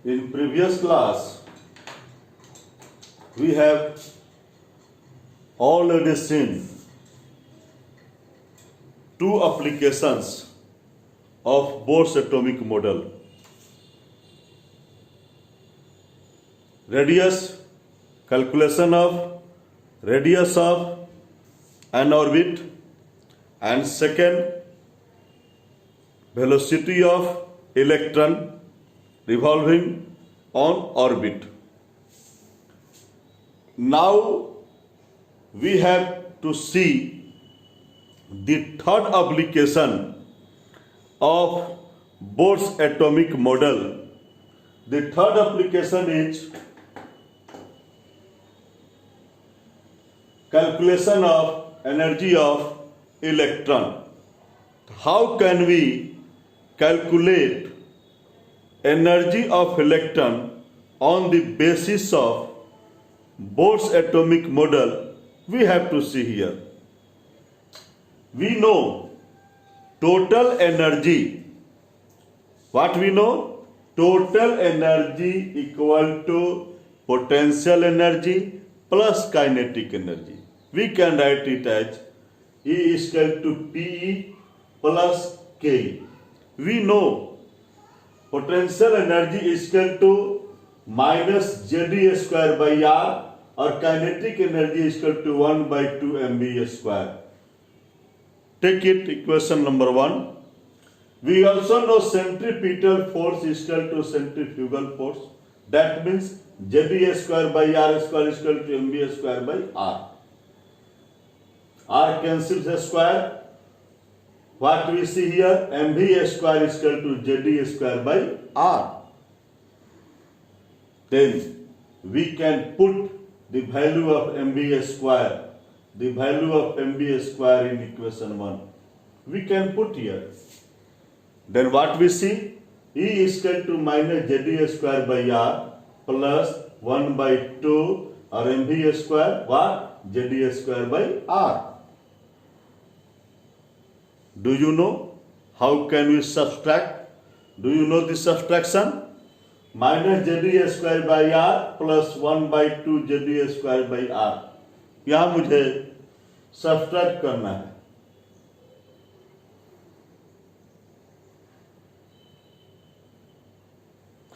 In previous class, we have already seen two applications of Bohr's atomic model. Calculation of radius of an orbit, and second, velocity of electron revolving on orbit. Now we have to see the third application of Bohr's atomic model. The third application is calculation of energy of electron. How can we calculate energy of electron on the basis of Bohr's atomic model? We have to see here. We know total energy. What we know? Total energy equal to potential energy plus kinetic energy. We can write it as E is equal to PE plus KE. We know potential energy is equal to minus JD square by R, or kinetic energy is equal to 1 by 2 mv square. Take it equation number 1. We also know centripetal force is equal to centrifugal force. That means JD square by R square is equal to mv square by R. R cancels a square. What we see here? mv square is equal to JD square by R. Then we can put the value of mv square, in equation 1. We can put here. Then what we see? E is equal to minus JD square by R plus 1 by 2 or mv square, what? JD square by R. Do you know how can we subtract? Do you know the subtraction? Minus JD square by R plus 1 by 2 JD square by R. यहाँ मुझे subtract करना है.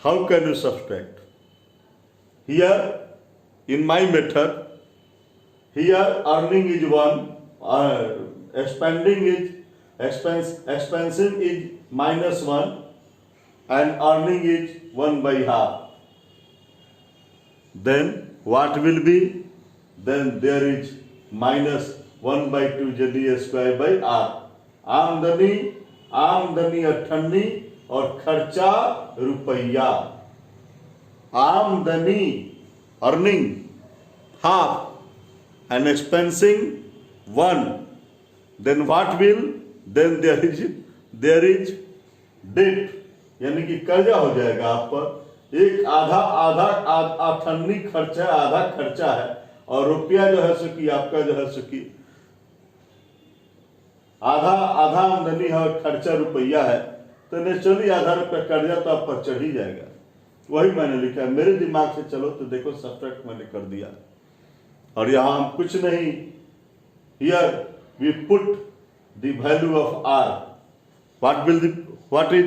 How can you subtract? Here in my method, here earning is 1, expansion is minus 1, and earning is 1 by half. Then what will be? Then there is minus 1 by 2 JD square by R. आमदनी 98 और खर्चा रुपया. आमदनी earning half and expensing 1. Then what will? Then there is debt, यानी कि कर्जा हो जाएगा आप पर. एक आधा 98 खर्चा, आधा खर्चा है, और रुपया जो है सो कि आपका जो है सो कि आधा आमदनी है और खर्चा रुपया है, तो नेचुरली आधा रुपया कर्जा तो आप पर चढ़ ही जाएगा. वही मैंने लिखा है. मेरे दिमाग से चलो तो देखो सब्ट्रैक्ट मैंने कर दिया. और यहाँ हम कुछ नहीं, here we put the value of R. What is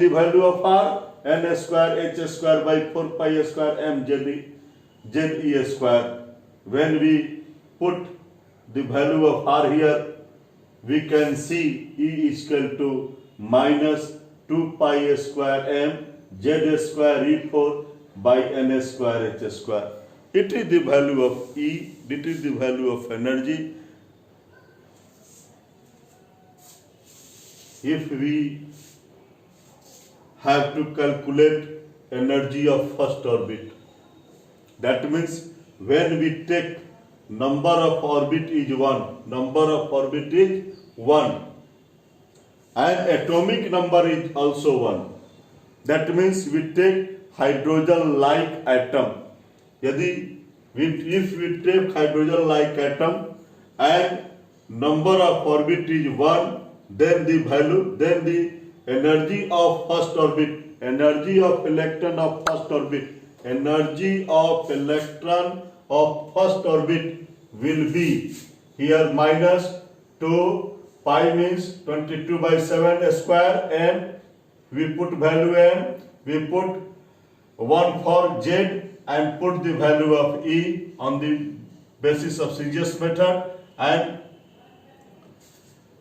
the value of R? N square H square by 4 pi square M ZE square. When we put the value of R here, we can see E is equal to minus 2 pi square M Z square E4 by N square H square. It is the value of E. It is the value of energy. If we have to calculate energy of first orbit, that means when we take number of orbit is 1, and atomic number is also 1. That means we take hydrogen like atom. If we take hydrogen like atom and number of orbit is 1, then the energy of first orbit energy of electron of first orbit, energy of electron of first orbit will be here minus 2 pi means 22 by 7 square, and we put value n, we put 1 for z and put the value of E on the basis of Cesius method, and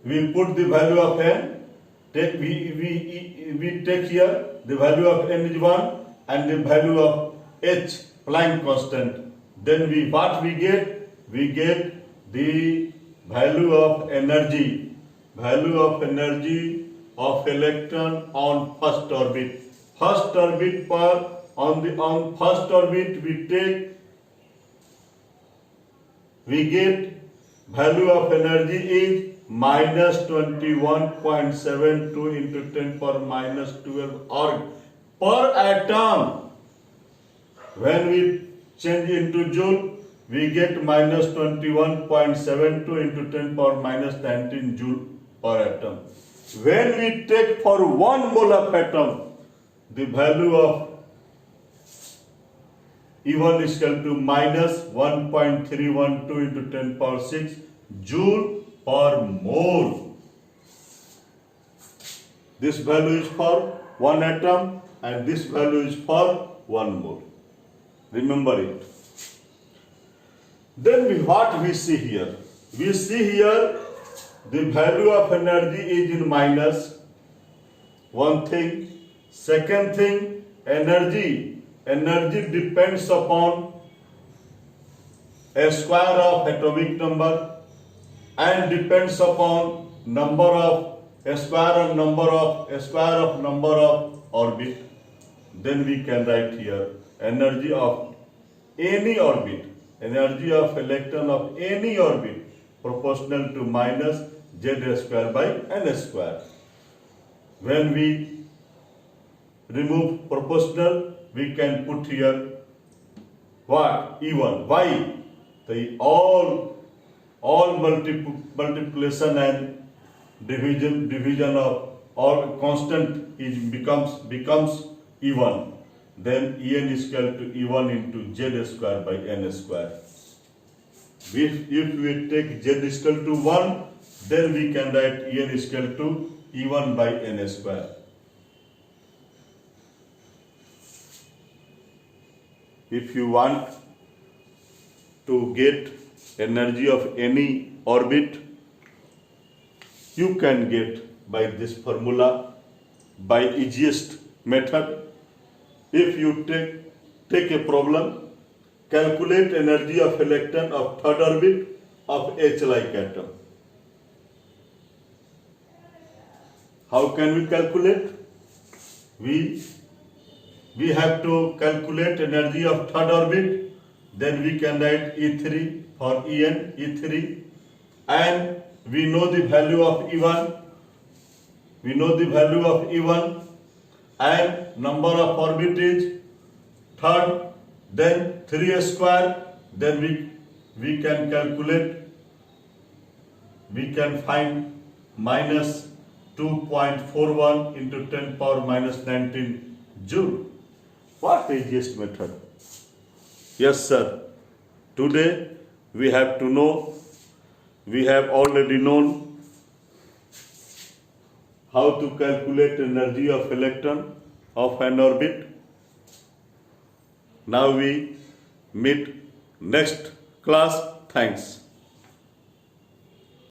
we put the value of n. We take here the value of n is 1 and the value of h Planck constant. Then what we get? We get the value of energy of electron on first orbit. First orbit on first orbit we get value of energy is minus 21.72 into 10 power minus 12 org per atom. When we change into joule, we get minus 21.72 into 10 power minus 19 joule per atom. When we take for 1 mole of atom, the value of E1 is equal to minus 1.312 into 10 power 6 joule per mole. This value is for 1 atom and this value is for 1 mole. Remember it. Then what we see here? We see here the value of energy is in minus. One thing. Second thing, energy depends upon a square of atomic number and depends upon a square of number of orbit. Then we can write here energy of any orbit, energy of electron of any orbit proportional to minus z square by n square. When we remove proportional, we can put here what? E1. Why? The all multiplication and division of all constant is becomes E1. Then En is equal to E1 into z square by n square. If we take z is equal to 1, then we can write En is equal to E1 by n square. If you want to get energy of any orbit, you can get by this formula, by easiest method. If you take a problem, calculate energy of electron of third orbit of H-like atom. How can we calculate? We have to calculate energy of third orbit, then we can write E3 for En, E3, and we know the value of E1, and number of orbit is third, then 3 square, then we can calculate, we can find minus 2.41 into 10 power minus 19 joule. What is easiest method? Yes, sir. Today we have to know, we have already known how to calculate energy of electron of an orbit. Now we meet next class. Thanks.